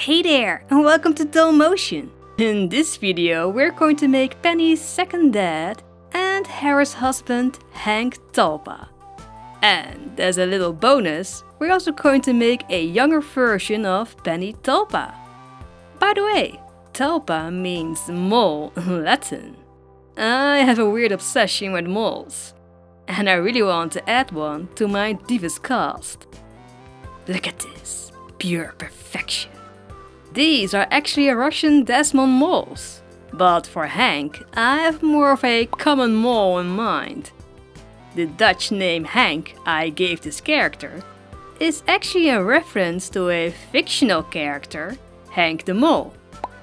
Hey there, and welcome to DollMotion. In this video we're going to make Penny's second dad and Harry's husband Henk Talpa. And as a little bonus, we're also going to make a younger version of Penny Talpa. By the way, Talpa means mole in Latin. I have a weird obsession with moles, and I really want to add one to my Divus cast. Look at this, pure perfection. These are actually Russian Desmond moles, but for Henk I have more of a common mole in mind. The Dutch name Henk I gave this character is actually a reference to a fictional character, Henk the Mole,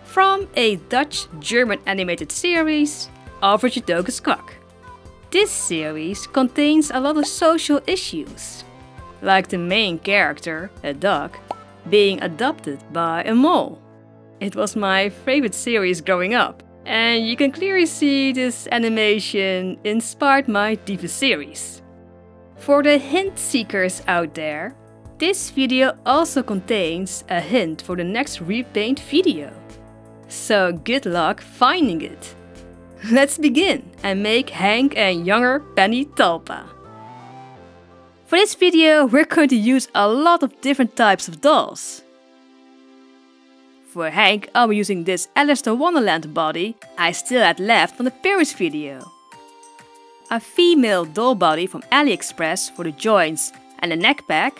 from a Dutch-German animated series, Over Dogus Kwak. This series contains a lot of social issues, like the main character, a dog, being adopted by a mole. It was my favorite series growing up, and you can clearly see this animation inspired my Divus series. For the hint seekers out there, this video also contains a hint for the next RePaint video. So good luck finding it. Let's begin and make Henk and younger Penny Talpa. For this video we're going to use a lot of different types of dolls. For Henk I'll be using this Alice in Wonderland body I still had left from the previous video. A female doll body from AliExpress for the joints and the neck back.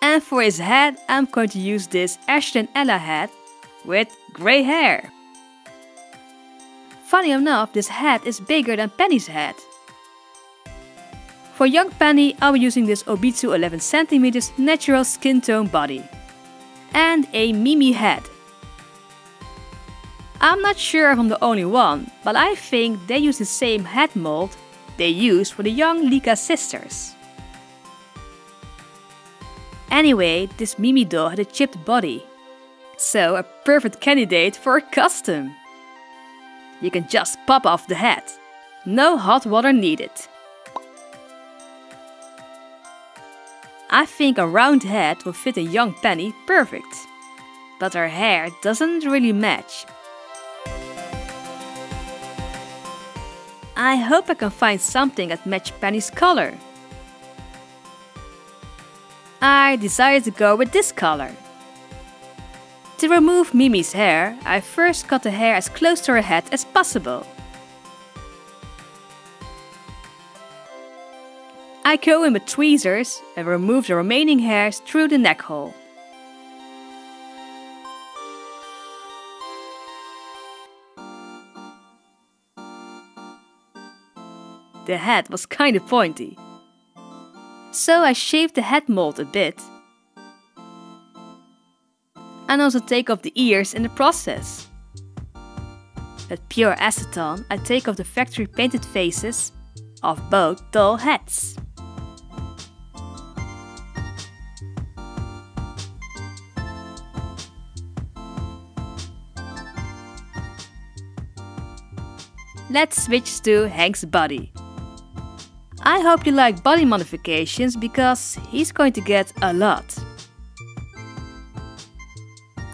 And for his head I'm going to use this Ashton Ella head with grey hair. Funny enough, this head is bigger than Penny's head. For young Penny, I'll be using this Obitsu 11 cm natural skin tone body. And a Mimi head. I'm not sure if I'm the only one, but I think they use the same head mold they used for the young Lika sisters. Anyway, this Mimi doll had a chipped body, so a perfect candidate for a custom. You can just pop off the head. No hot water needed. I think a round head will fit a young Penny perfect, but her hair doesn't really match. I hope I can find something that matches Penny's color. I decided to go with this color. To remove Mimi's hair, I first cut the hair as close to her head as possible. I go in with tweezers and remove the remaining hairs through the neck hole. The head was kinda pointy, so I shaved the head mold a bit. And also take off the ears in the process. With pure acetone, I take off the factory painted faces of both doll heads. Let's switch to Henk's body. I hope you like body modifications because he's going to get a lot.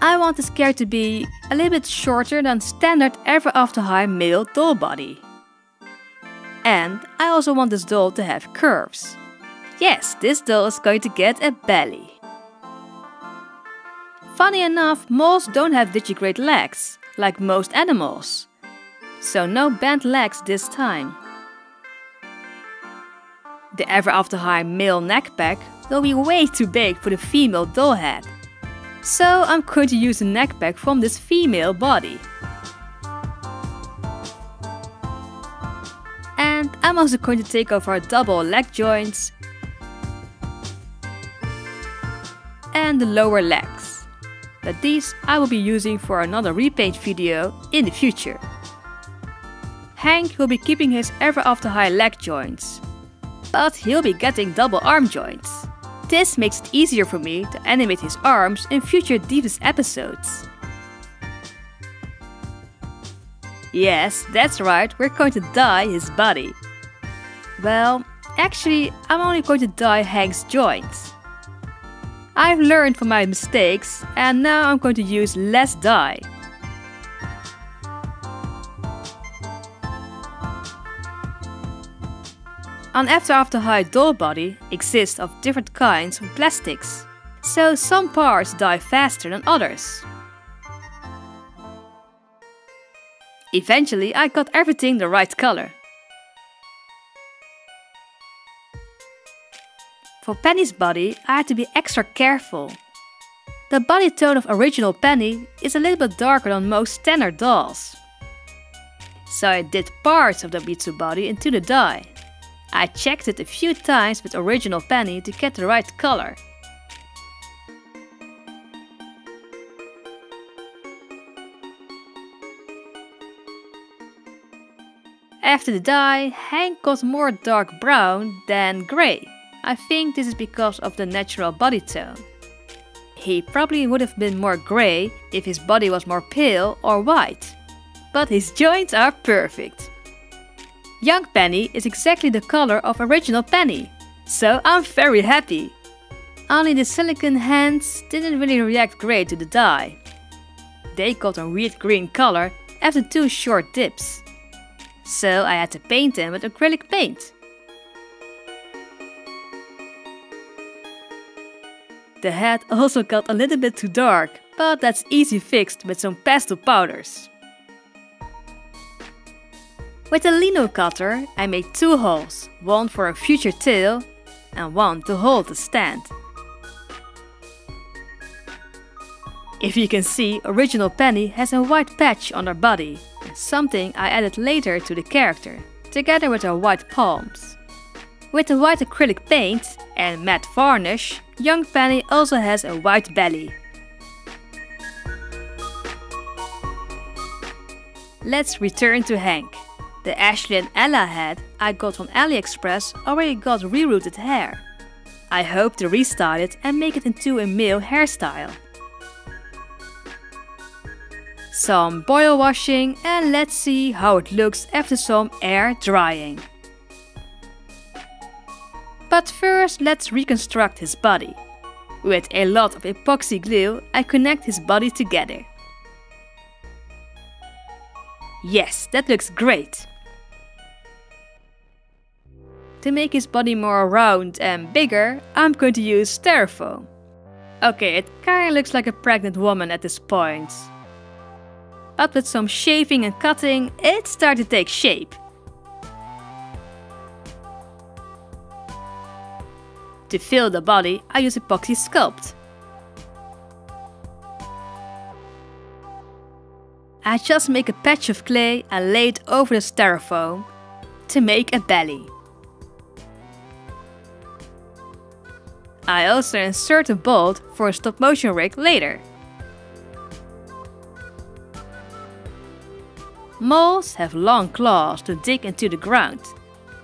I want this character to be a little bit shorter than standard ever after high male doll body. And I also want this doll to have curves. Yes, this doll is going to get a belly. Funny enough, moles don't have digigrade legs, like most animals. So no bent legs this time. The ever after high male neck pack will be way too big for the female doll head. So I'm going to use the neck pack from this female body. And I'm also going to take off our double leg joints and the lower legs. But these I will be using for another repaint video in the future. Henk will be keeping his ever after high leg joints, but he'll be getting double arm joints. This makes it easier for me to animate his arms in future Divus episodes. Yes, that's right, we're going to dye his body. Well, actually, I'm only going to dye Henk's joints. I've learned from my mistakes and now I'm going to use less dye. An after height doll body exists of different kinds of plastics, so some parts dye faster than others. Eventually I got everything the right color. For Penny's body I had to be extra careful. The body tone of original Penny is a little bit darker than most standard dolls. So I did parts of the Obitsu body into the dye. I checked it a few times with original Penny to get the right color. After the dye, Hank got more dark brown than grey. I think this is because of the natural body tone. He probably would have been more grey if his body was more pale or white. But his joints are perfect. Young Penny is exactly the color of original Penny, so I'm very happy. Only the silicone hands didn't really react great to the dye. They got a weird green color after 2 short dips. So I had to paint them with acrylic paint. The head also got a little bit too dark, but that's easy fixed with some pastel powders. With a lino cutter I made 2 holes, one for a future tail and one to hold the stand. If you can see, original Penny has a white patch on her body, something I added later to the character, together with her white palms. With the white acrylic paint and matte varnish, young Penny also has a white belly. Let's return to Hank. The Ashley and Ella head I got on AliExpress already got rerouted hair. I hope to restyle it and make it into a male hairstyle. Some boil washing and let's see how it looks after some air drying. But first let's reconstruct his body. With a lot of epoxy glue I connect his body together. Yes, that looks great! To make his body more round and bigger, I'm going to use styrofoam. Okay, it kinda looks like a pregnant woman at this point. But with some shaving and cutting, it started to take shape. To fill the body, I use epoxy sculpt. I just make a patch of clay and lay it over the styrofoam to make a belly. I also insert a bolt for a stop motion rig later. Moles have long claws to dig into the ground,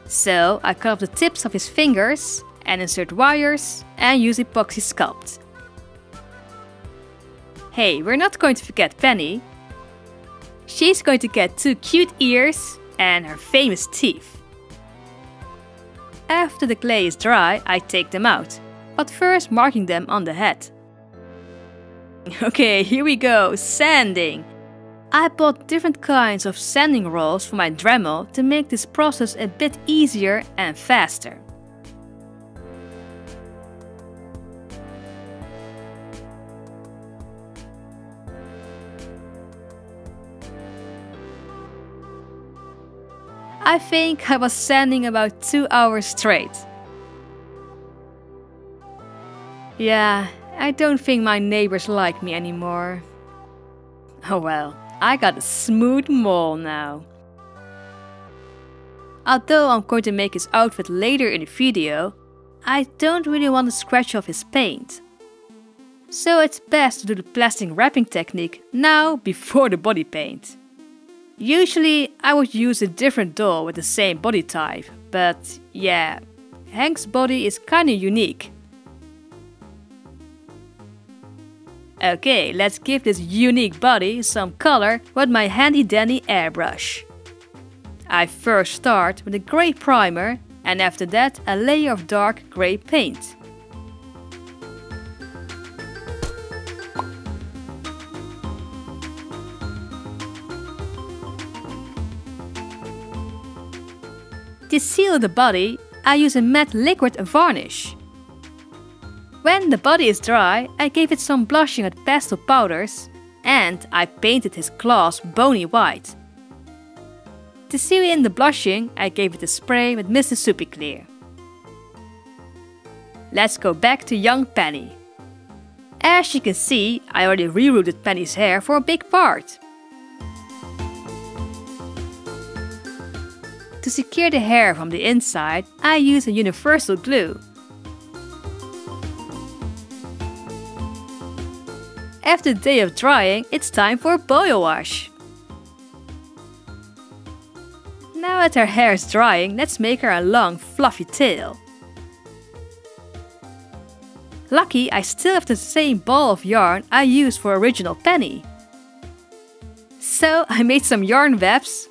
so I cut off the tips of his fingers and insert wires and use epoxy sculpt. Hey, we're not going to forget Penny. She's going to get 2 cute ears and her famous teeth. After the clay is dry, I take them out, but first marking them on the head. Okay, here we go, sanding. I bought different kinds of sanding rolls for my Dremel to make this process a bit easier and faster. I think I was sanding about 2 hours straight. Yeah, I don't think my neighbors like me anymore. Oh well, I got a smooth mole now. Although I'm going to make his outfit later in the video, I don't really want to scratch off his paint. So it's best to do the plastic wrapping technique now before the body paint. Usually I would use a different doll with the same body type, but yeah, Hank's body is kinda unique. Okay, let's give this unique body some color with my handy dandy airbrush. I first start with a grey primer and after that a layer of dark grey paint. To seal the body, I use a matte liquid varnish. When the body is dry, I gave it some blushing with pastel powders and I painted his claws bony white. To seal in the blushing, I gave it a spray with Mr. Soupy Clear. Let's go back to young Penny. As you can see, I already rerooted Penny's hair for a big part. To secure the hair from the inside, I use a universal glue. After a day of drying, it's time for a boil wash. Now that her hair is drying, let's make her a long, fluffy tail. Lucky I still have the same ball of yarn I used for original Penny. So I made some yarn webs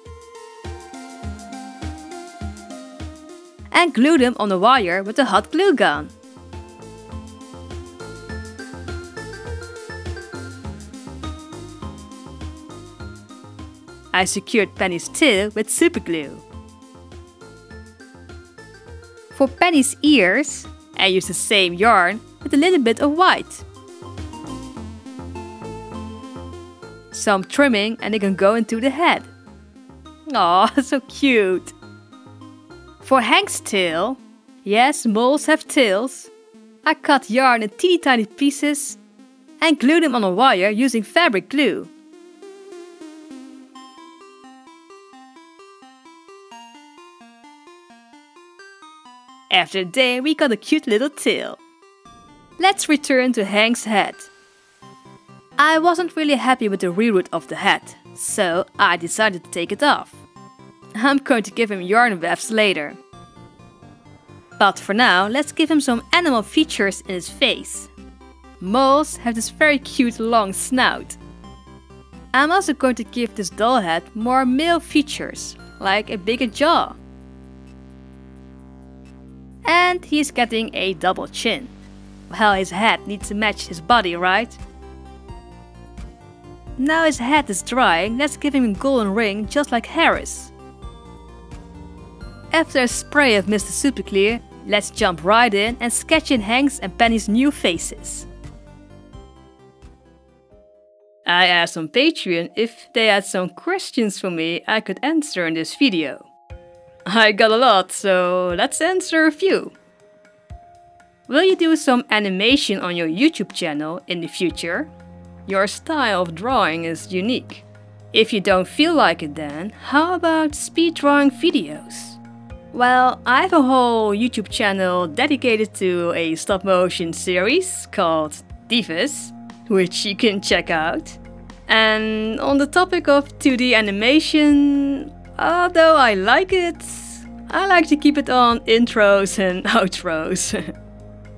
and glued them on the wire with a hot glue gun. I secured Penny's tail with super glue. For Penny's ears, I used the same yarn with a little bit of white. Some trimming and it can go into the head. Aw, so cute! For Hank's tail, yes, moles have tails, I cut yarn in teeny tiny pieces and glued them on a wire using fabric glue. After a day, we got a cute little tail. Let's return to Hank's head. I wasn't really happy with the reroot of the head, so I decided to take it off. I'm going to give him yarn wefts later. But for now, let's give him some animal features in his face. Moles have this very cute long snout. I'm also going to give this doll head more male features, like a bigger jaw. And he's getting a double chin. Well, his head needs to match his body, right? Now his head is drying, let's give him a golden ring just like Harris. After a spray of Mr. Super Clear, let's jump right in and sketch in Hank's and Penny's new faces. I asked on Patreon if they had some questions for me I could answer in this video. I got a lot, so let's answer a few. Will you do some animation on your YouTube channel in the future? Your style of drawing is unique. If you don't feel like it then, how about speed drawing videos? Well, I have a whole YouTube channel dedicated to a stop motion series called Divus, which you can check out. And on the topic of 2D animation, although I like it, I like to keep it on intros and outros.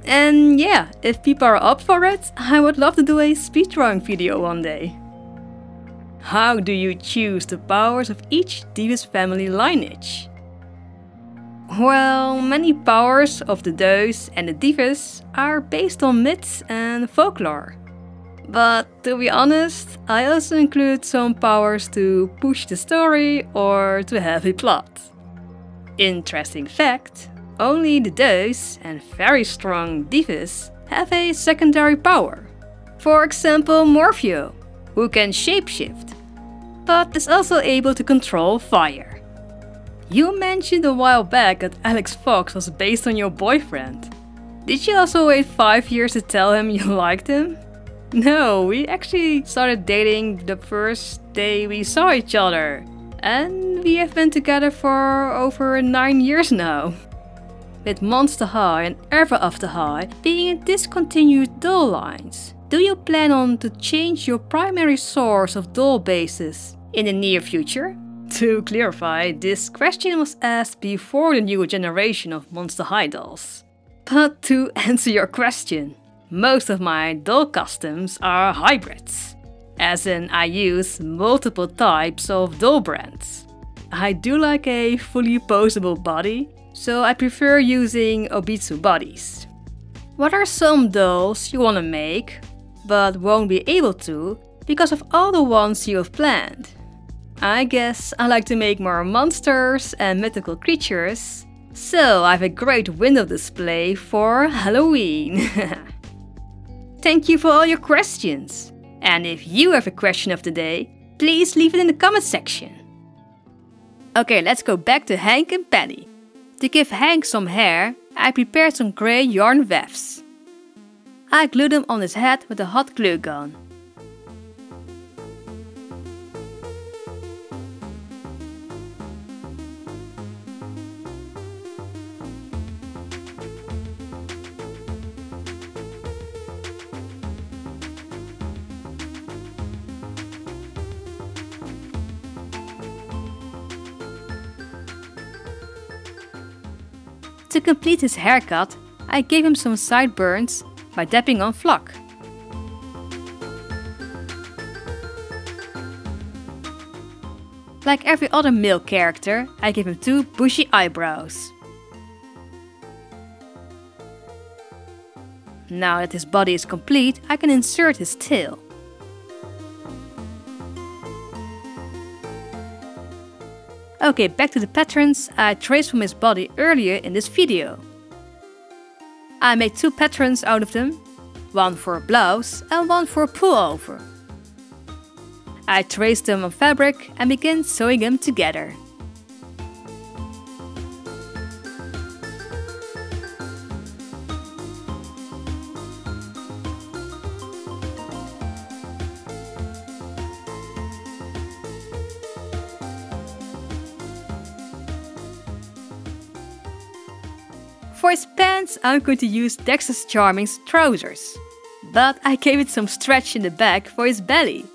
And yeah, if people are up for it, I would love to do a speed drawing video one day. How do you choose the powers of each Divus family lineage? Well, many powers of the Does and the Divus are based on myths and folklore. But to be honest, I also include some powers to push the story or to have a plot. Interesting fact, only the Does and very strong Divus have a secondary power. For example, Morpheo, who can shapeshift, but is also able to control fire. You mentioned a while back that Alex Fox was based on your boyfriend. Did you also wait 5 years to tell him you liked him? No, we actually started dating the first day we saw each other. And we have been together for over 9 years now. With Monster High and Ever After High being discontinued doll lines, do you plan on to change your primary source of doll bases in the near future? To clarify, this question was asked before the new generation of Monster High dolls. But to answer your question, most of my doll customs are hybrids. As in, I use multiple types of doll brands. I do like a fully posable body, so I prefer using Obitsu bodies. What are some dolls you want to make, but won't be able to because of all the ones you have planned? I guess I like to make more monsters and mythical creatures, so I have a great window display for Halloween. Thank you for all your questions. And if you have a question of the day, please leave it in the comment section. Okay, let's go back to Hank and Penny. To give Hank some hair, I prepared some grey yarn wefts. I glued them on his head with a hot glue gun. To complete his haircut, I gave him some sideburns by dabbing on flock. Like every other male character, I gave him 2 bushy eyebrows. Now that his body is complete, I can insert his tail. Okay, back to the patterns I traced from his body earlier in this video. I made 2 patterns out of them, one for a blouse and one for a pullover. I traced them on fabric and began sewing them together. For his pants, I'm going to use Dexter's Charming's trousers, but I gave it some stretch in the back for his belly.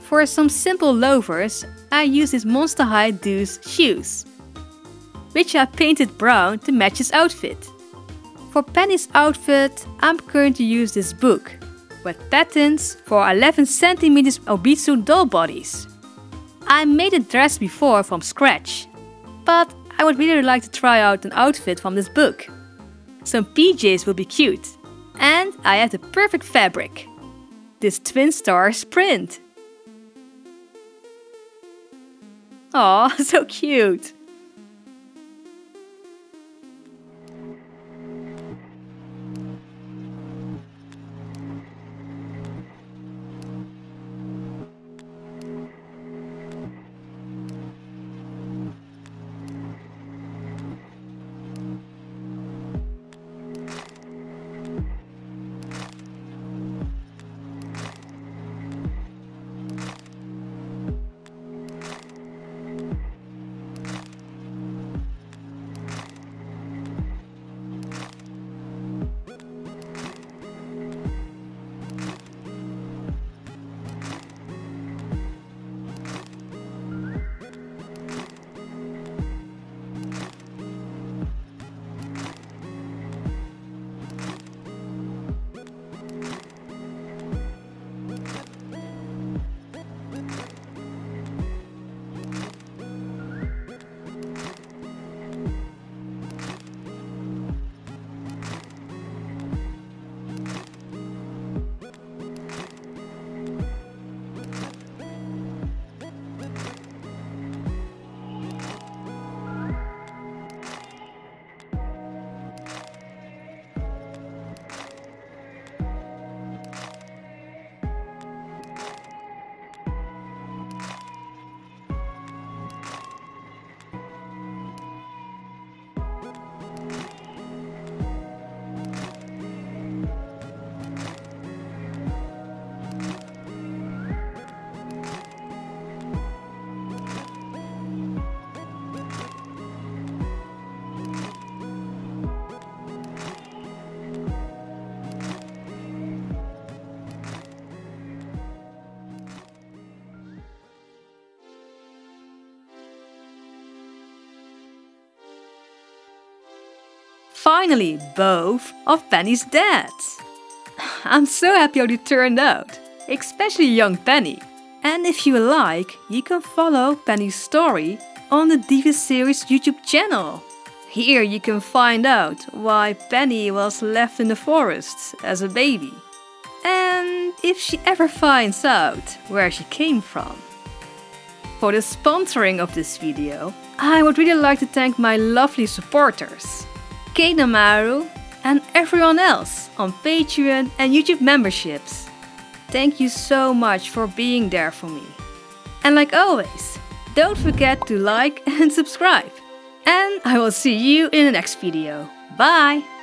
For some simple loafers, I used his Monster High Deuce shoes, which I painted brown to match his outfit. For Penny's outfit, I'm going to use this book, with patterns for 11 cm Obitsu doll bodies. I made a dress before from scratch, but I would really like to try out an outfit from this book. Some PJs will be cute. And I have the perfect fabric. This twin stars print. Aw, so cute! Finally, both of Penny's dads. I'm so happy how they turned out, especially young Penny. And if you like, you can follow Penny's story on the Divus series YouTube channel. Here you can find out why Penny was left in the forest as a baby. And if she ever finds out where she came from. For the sponsoring of this video, I would really like to thank my lovely supporters, Kate Amaru and everyone else on Patreon and YouTube memberships. Thank you so much for being there for me. And like always, don't forget to like and subscribe. And I will see you in the next video. Bye!